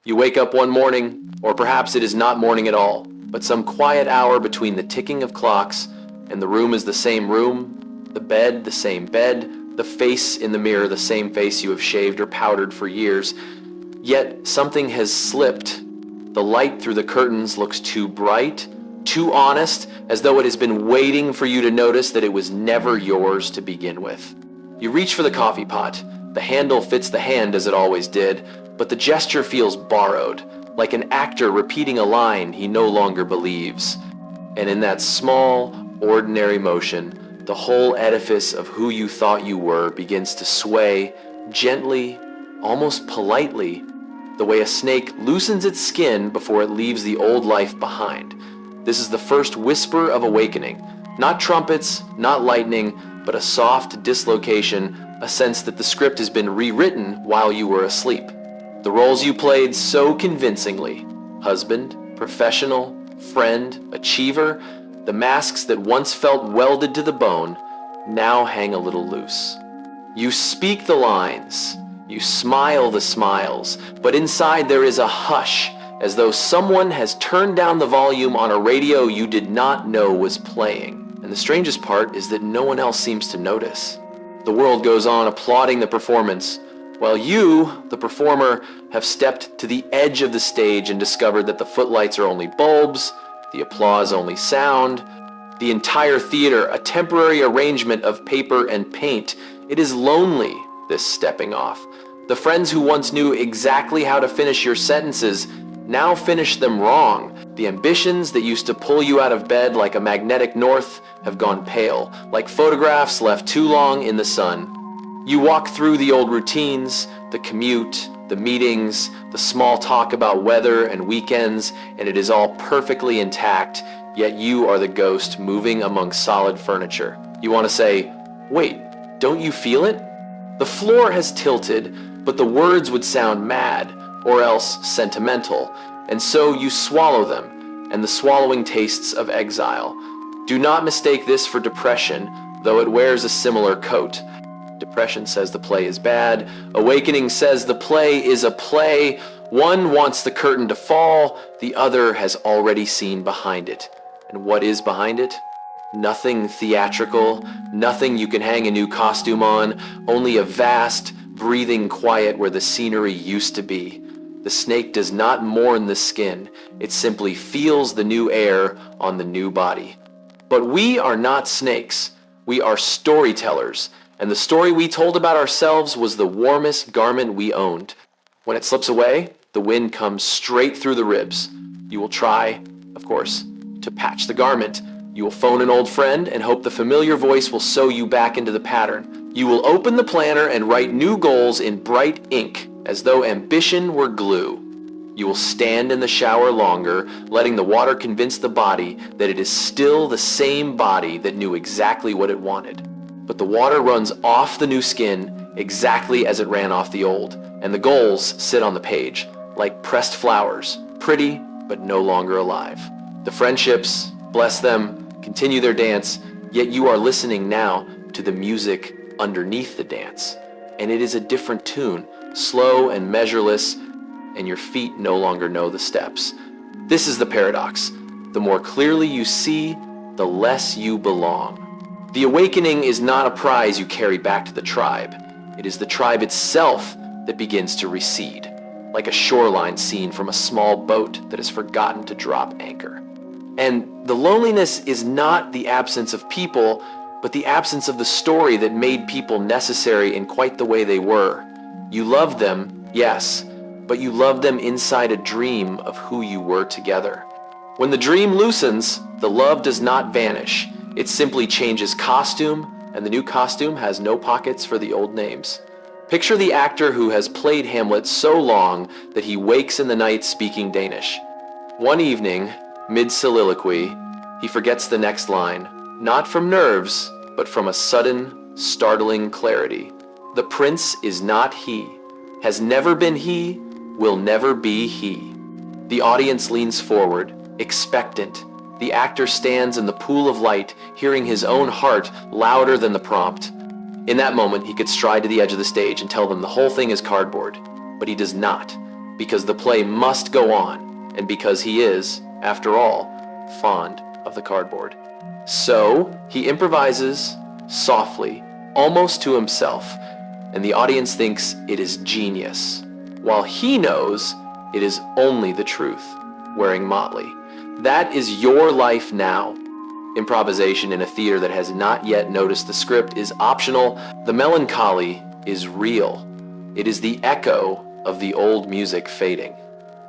You wake up one morning, or perhaps it is not morning at all, but some quiet hour between the ticking of clocks, and the room is the same room, the bed the same bed, the face in the mirror the same face you have shaved or powdered for years. Yet something has slipped. The light through the curtains looks too bright, too honest, as though it has been waiting for you to notice that it was never yours to begin with. You reach for the coffee pot. The handle fits the hand as it always did, but the gesture feels borrowed, like an actor repeating a line he no longer believes. And in that small, ordinary motion, the whole edifice of who you thought you were begins to sway, gently, almost politely, the way a snake loosens its skin before it leaves the old life behind. This is the first whisper of awakening. Not trumpets, not lightning, but a soft dislocation, a sense that the script has been rewritten while you were asleep. The roles you played so convincingly, husband, professional, friend, achiever, the masks that once felt welded to the bone, now hang a little loose. You speak the lines, you smile the smiles, but inside there is a hush, as though someone has turned down the volume on a radio you did not know was playing. And the strangest part is that no one else seems to notice. The world goes on applauding the performance, while you, the performer, have stepped to the edge of the stage and discovered that the footlights are only bulbs, the applause only sound, the entire theater a temporary arrangement of paper and paint. It is lonely, this stepping off. The friends who once knew exactly how to finish your sentences now finish them wrong. The ambitions that used to pull you out of bed like a magnetic north have gone pale, like photographs left too long in the sun. You walk through the old routines, the commute, the meetings, the small talk about weather and weekends, and it is all perfectly intact, yet you are the ghost moving among solid furniture. You want to say, wait, don't you feel it? The floor has tilted, but the words would sound mad, or else sentimental, and so you swallow them, and the swallowing tastes of exile. Do not mistake this for depression, though it wears a similar coat. Depression says the play is bad. Awakening says the play is a play. One wants the curtain to fall, the other has already seen behind it. And what is behind it? Nothing theatrical, nothing you can hang a new costume on, only a vast, breathing quiet where the scenery used to be. The snake does not mourn the skin, it simply feels the new air on the new body. But we are not snakes, we are storytellers, and the story we told about ourselves was the warmest garment we owned. When it slips away, the wind comes straight through the ribs. You will try, of course, to patch the garment. You will phone an old friend and hope the familiar voice will sew you back into the pattern. You will open the planner and write new goals in bright ink, as though ambition were glue. You will stand in the shower longer, letting the water convince the body that it is still the same body that knew exactly what it wanted. But the water runs off the new skin exactly as it ran off the old, and the goals sit on the page, like pressed flowers, pretty but no longer alive. The friendships, bless them, continue their dance, yet you are listening now to the music underneath the dance. And it is a different tune, slow and measureless, and your feet no longer know the steps. This is the paradox. The more clearly you see, the less you belong. The awakening is not a prize you carry back to the tribe. It is the tribe itself that begins to recede, like a shoreline seen from a small boat that has forgotten to drop anchor. And the loneliness is not the absence of people, but the absence of the story that made people necessary in quite the way they were. You loved them, yes, but you loved them inside a dream of who you were together. When the dream loosens, the love does not vanish. It simply changes costume, and the new costume has no pockets for the old names. Picture the actor who has played Hamlet so long that he wakes in the night speaking Danish. One evening, mid-soliloquy, he forgets the next line, not from nerves, but from a sudden, startling clarity. The prince is not he, has never been he, will never be he. The audience leans forward, expectant. The actor stands in the pool of light, hearing his own heart louder than the prompt. In that moment, he could stride to the edge of the stage and tell them the whole thing is cardboard, but he does not. because the play must go on, and because he is, after all, fond of the cardboard. So he improvises softly, almost to himself, and the audience thinks it is genius, while he knows it is only the truth, wearing motley. That is your life now. Improvisation in a theater that has not yet noticed the script is optional. The melancholy is real. It is the echo of the old music fading.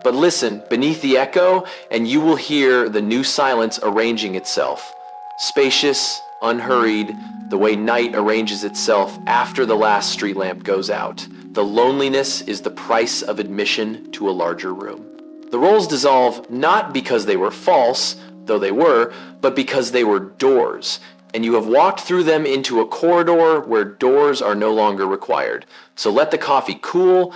But listen beneath the echo, and you will hear the new silence arranging itself. Spacious, unhurried, the way night arranges itself after the last street lamp goes out. The loneliness is the price of admission to a larger room. The roles dissolve not because they were false, though they were, but because they were doors, and you have walked through them into a corridor where doors are no longer required. So let the coffee cool,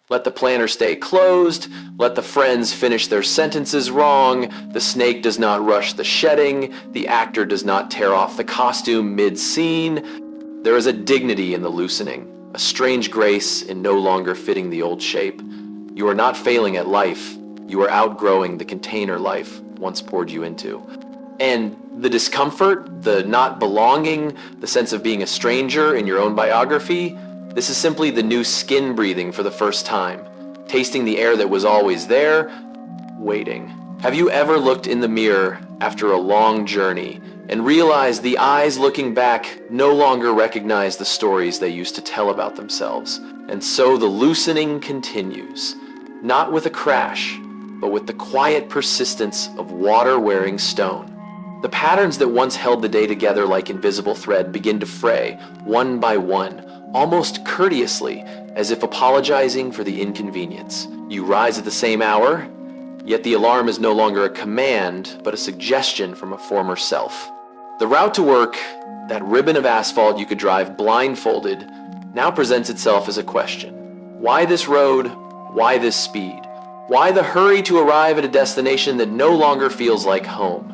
let the planner stay closed, let the friends finish their sentences wrong, the snake does not rush the shedding, the actor does not tear off the costume mid-scene. There is a dignity in the loosening, a strange grace in no longer fitting the old shape. You are not failing at life, you are outgrowing the container life once poured you into. And the discomfort, the not belonging, the sense of being a stranger in your own biography, this is simply the new skin breathing for the first time, tasting the air that was always there, waiting. Have you ever looked in the mirror after a long journey and realized the eyes looking back no longer recognize the stories they used to tell about themselves? And so the loosening continues, not with a crash, but with the quiet persistence of water-wearing stone. The patterns that once held the day together like invisible thread begin to fray, one by one, almost courteously, as if apologizing for the inconvenience. You rise at the same hour, yet the alarm is no longer a command, but a suggestion from a former self. The route to work, that ribbon of asphalt you could drive blindfolded, now presents itself as a question. Why this road? Why this speed? Why the hurry to arrive at a destination that no longer feels like home?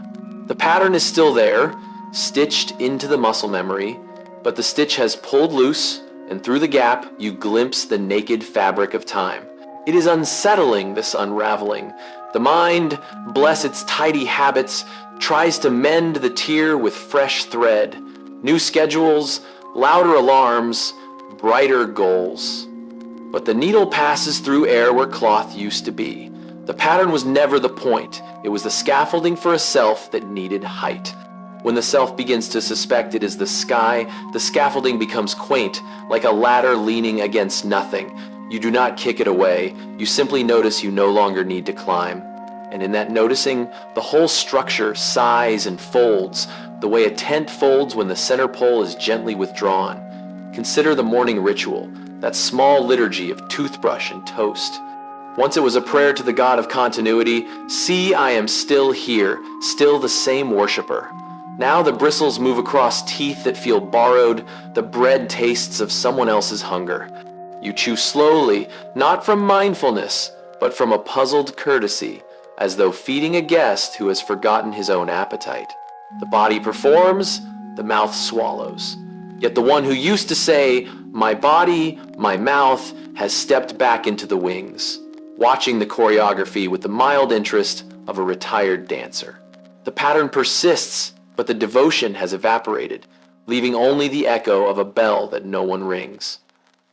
The pattern is still there, stitched into the muscle memory, but the stitch has pulled loose, and through the gap you glimpse the naked fabric of time. It is unsettling, this unraveling. The mind, bless its tidy habits, tries to mend the tear with fresh thread. New schedules, louder alarms, brighter goals. But the needle passes through air where cloth used to be. The pattern was never the point. It was the scaffolding for a self that needed height. When the self begins to suspect it is the sky, the scaffolding becomes quaint, like a ladder leaning against nothing. You do not kick it away. You simply notice you no longer need to climb. And in that noticing, the whole structure sighs and folds, the way a tent folds when the center pole is gently withdrawn. Consider the morning ritual, that small liturgy of toothbrush and toast. Once it was a prayer to the God of continuity, see, I am still here, still the same worshiper. Now the bristles move across teeth that feel borrowed, the bread tastes of someone else's hunger. You chew slowly, not from mindfulness, but from a puzzled courtesy, as though feeding a guest who has forgotten his own appetite. The body performs, the mouth swallows. Yet the one who used to say, my body, my mouth, has stepped back into the wings, watching the choreography with the mild interest of a retired dancer. The pattern persists, but the devotion has evaporated, leaving only the echo of a bell that no one rings.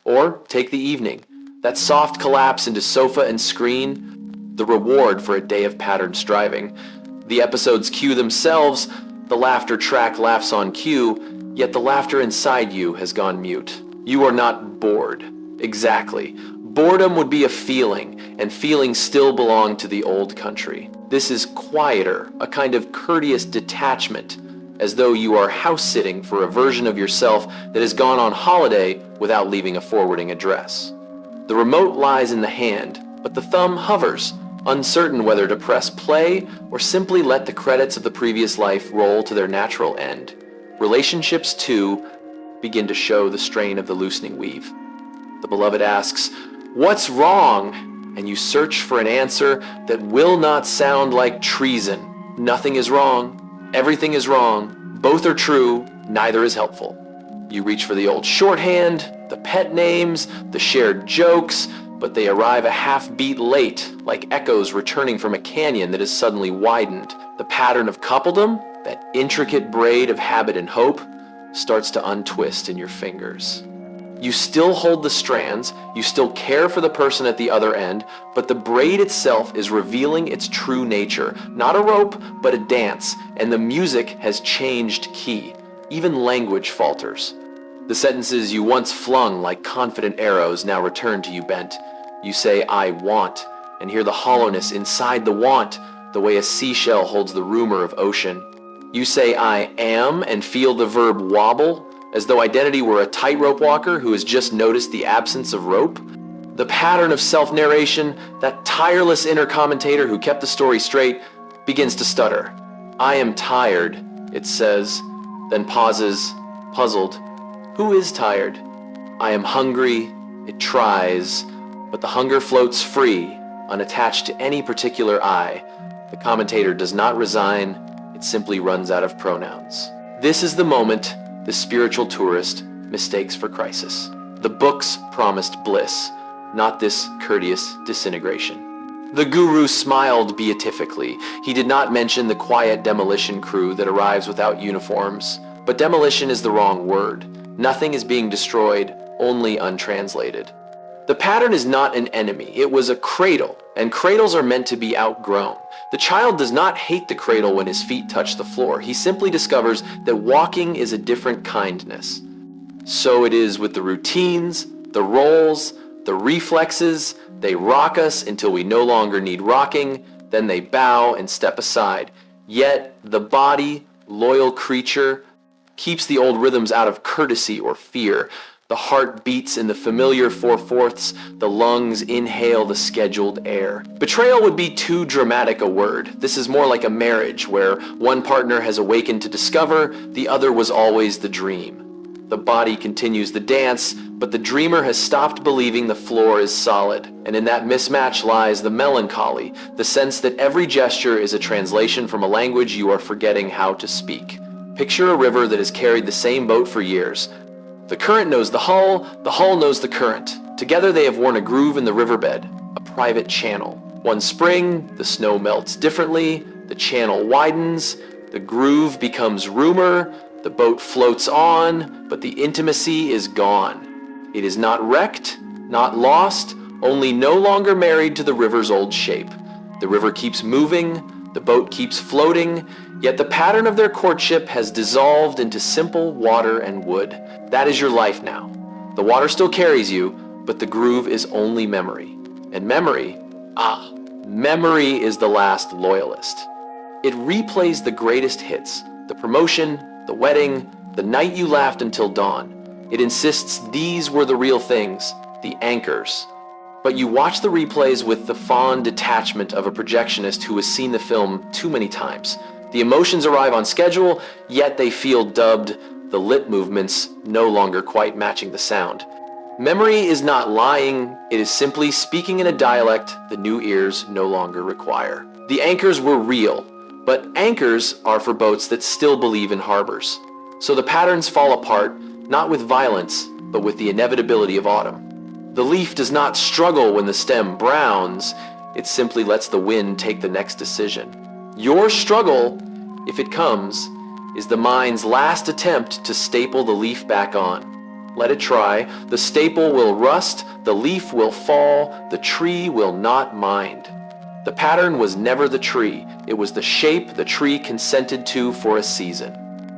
Or take the evening, that soft collapse into sofa and screen, the reward for a day of pattern striving. The episodes cue themselves, the laughter track laughs on cue, yet the laughter inside you has gone mute. You are not bored. Exactly. Boredom would be a feeling, and feelings still belong to the old country. This is quieter, a kind of courteous detachment, as though you are house-sitting for a version of yourself that has gone on holiday without leaving a forwarding address. The remote lies in the hand, but the thumb hovers, uncertain whether to press play or simply let the credits of the previous life roll to their natural end. Relationships, too, begin to show the strain of the loosening weave. The beloved asks, "What's wrong?" And you search for an answer that will not sound like treason. Nothing is wrong. Everything is wrong. Both are true. Neither is helpful. You reach for the old shorthand, the pet names, the shared jokes, but they arrive a half beat late, like echoes returning from a canyon that has suddenly widened. The pattern of coupledom, that intricate braid of habit and hope, starts to untwist in your fingers. You still hold the strands, you still care for the person at the other end, but the braid itself is revealing its true nature. Not a rope, but a dance, and the music has changed key. Even language falters. The sentences you once flung like confident arrows now return to you bent. You say, I want, and hear the hollowness inside the want, the way a seashell holds the rumor of ocean. You say, I am, and feel the verb wobble, as though identity were a tightrope walker who has just noticed the absence of rope. The pattern of self-narration, that tireless inner commentator who kept the story straight, begins to stutter. I am tired, it says, then pauses, puzzled. Who is tired? I am hungry, it tries, but the hunger floats free, unattached to any particular I. The commentator does not resign, it simply runs out of pronouns. This is the moment the spiritual tourist mistakes for crisis. The books promised bliss, not this courteous disintegration. The guru smiled beatifically. He did not mention the quiet demolition crew that arrives without uniforms. But demolition is the wrong word. Nothing is being destroyed, only untranslated. The pattern is not an enemy, it was a cradle, and cradles are meant to be outgrown. The child does not hate the cradle when his feet touch the floor. He simply discovers that walking is a different kindness. So it is with the routines, the roles, the reflexes. They rock us until we no longer need rocking, then they bow and step aside. Yet the body, loyal creature, keeps the old rhythms out of courtesy or fear. The heart beats in the familiar 4/4, the lungs inhale the scheduled air. Betrayal would be too dramatic a word. This is more like a marriage where one partner has awakened to discover, the other was always the dream. The body continues the dance, but the dreamer has stopped believing the floor is solid. And in that mismatch lies the melancholy, the sense that every gesture is a translation from a language you are forgetting how to speak. Picture a river that has carried the same boat for years. The current knows the hull knows the current. Together they have worn a groove in the riverbed, a private channel. One spring, the snow melts differently, the channel widens, the groove becomes rumor, the boat floats on, but the intimacy is gone. It is not wrecked, not lost, only no longer married to the river's old shape. The river keeps moving, the boat keeps floating, yet the pattern of their courtship has dissolved into simple water and wood. That is your life now. The water still carries you, but the groove is only memory. And memory is the last loyalist. It replays the greatest hits, the promotion, the wedding, the night you laughed until dawn. It insists these were the real things, the anchors. But you watch the replays with the fond detachment of a projectionist who has seen the film too many times. The emotions arrive on schedule, yet they feel dubbed, the lip movements no longer quite matching the sound. Memory is not lying, it is simply speaking in a dialect the new ears no longer require. The anchors were real, but anchors are for boats that still believe in harbors. So the patterns fall apart, not with violence, but with the inevitability of autumn. The leaf does not struggle when the stem browns, it simply lets the wind take the next decision. Your struggle, if it comes, is the mind's last attempt to staple the leaf back on. Let it try. The staple will rust, the leaf will fall, the tree will not mind. The pattern was never the tree. It was the shape the tree consented to for a season.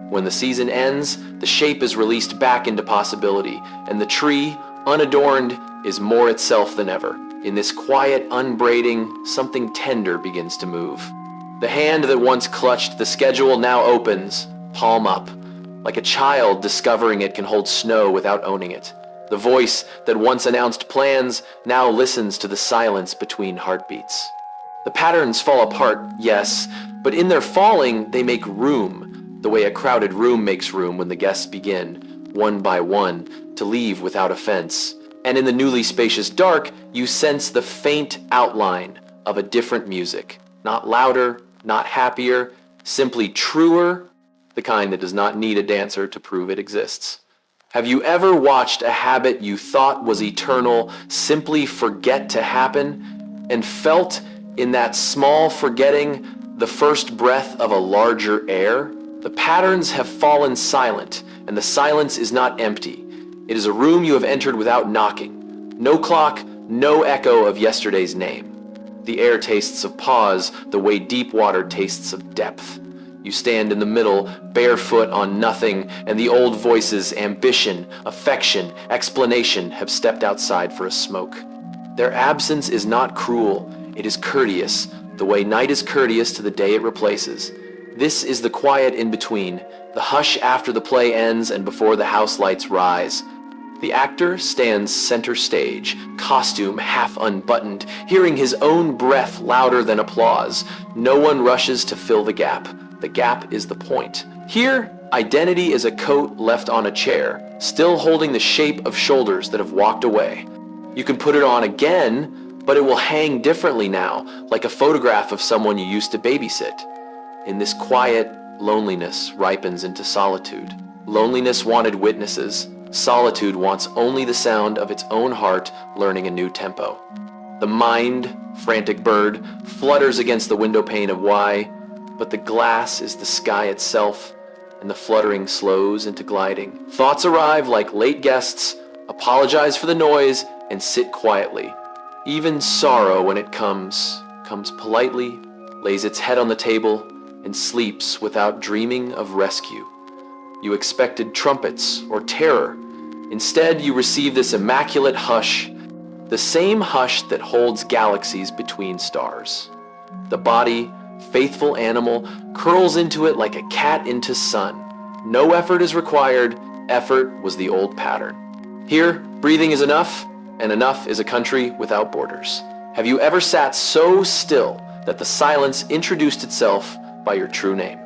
When the season ends, the shape is released back into possibility, and the tree, unadorned, is more itself than ever. In this quiet unbraiding, something tender begins to move. The hand that once clutched the schedule now opens, palm up, like a child discovering it can hold snow without owning it. The voice that once announced plans now listens to the silence between heartbeats. The patterns fall apart, yes, but in their falling, they make room, the way a crowded room makes room when the guests begin, one by one, to leave without offense. And in the newly spacious dark, you sense the faint outline of a different music. Not louder, not happier, simply truer, the kind that does not need a dancer to prove it exists. Have you ever watched a habit you thought was eternal simply forget to happen, and felt in that small forgetting the first breath of a larger air? The patterns have fallen silent, and the silence is not empty. It is a room you have entered without knocking. No clock, no echo of yesterday's name. The air tastes of pause the way deep water tastes of depth. You stand in the middle, barefoot on nothing, and the old voices, ambition, affection, explanation, have stepped outside for a smoke. Their absence is not cruel, it is courteous, the way night is courteous to the day it replaces. This is the quiet in between, the hush after the play ends and before the house lights rise. The actor stands center stage, costume half unbuttoned, hearing his own breath louder than applause. No one rushes to fill the gap. The gap is the point. Here, identity is a coat left on a chair, still holding the shape of shoulders that have walked away. You can put it on again, but it will hang differently now, like a photograph of someone you used to babysit. In this quiet, loneliness ripens into solitude. Loneliness wanted witnesses. Solitude wants only the sound of its own heart learning a new tempo. The mind, frantic bird, flutters against the window pane of why, but the glass is the sky itself, and the fluttering slows into gliding. Thoughts arrive like late guests, apologize for the noise, and sit quietly. Even sorrow, when it comes politely, lays its head on the table, and sleeps without dreaming of rescue. You expected trumpets or terror. Instead, you receive this immaculate hush, the same hush that holds galaxies between stars. The body, faithful animal, curls into it like a cat into sun. No effort is required. Effort was the old pattern. Here, breathing is enough, and enough is a country without borders. Have you ever sat so still that the silence introduced itself by your true name?